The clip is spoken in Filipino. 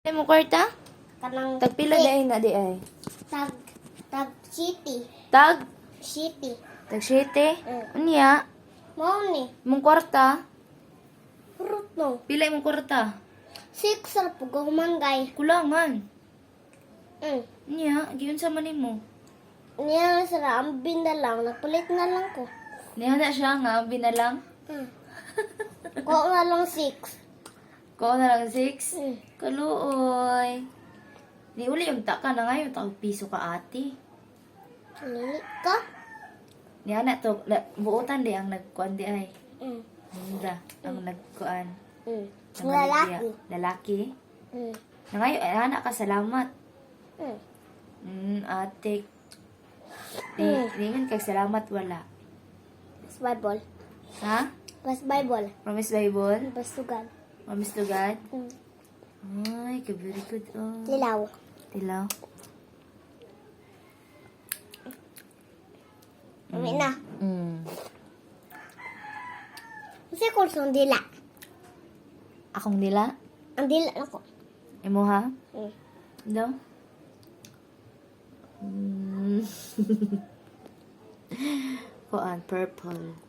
Ay mo kwarta? Kanang Tagpila dai na di ay. tag city. Tag City. tag 7. Mm. Unya, Mao ni. mong kwarta, Fruit no. pila imong kwarta? 6 ra pugaw manggay. Kulangan. Mm. Unya, giun sa man nimo. Niya sara ang binda lang, napalit na lang ko. Niya na siya nga binalang. Mm. Ko nga lang 6. Ko na lang 6. Mm. Kaluoy. Di uli yung taka na ngayon, tao piso ka ate. Lili ka? Niya na to, buutan di ang nagkuan di ay. Mm. Handa, ang nagkuan. Mm. Ang Lalaki. Lalaki. Mm. Na ngayon, ay anak ka, salamat. Mm. Ate. Di man kag salamat wala. Pas Bible. Ha? Pas Bible. Promise Bible? Pas tugan. Promise to God? Mm. Ay, very good. Oh. Lilaw. Tilaw. Kami na. Mm. Kasi kursong dila. Akong nila? Ang dila na ko. Imo ha? Mm. Daw? Kuan, purple.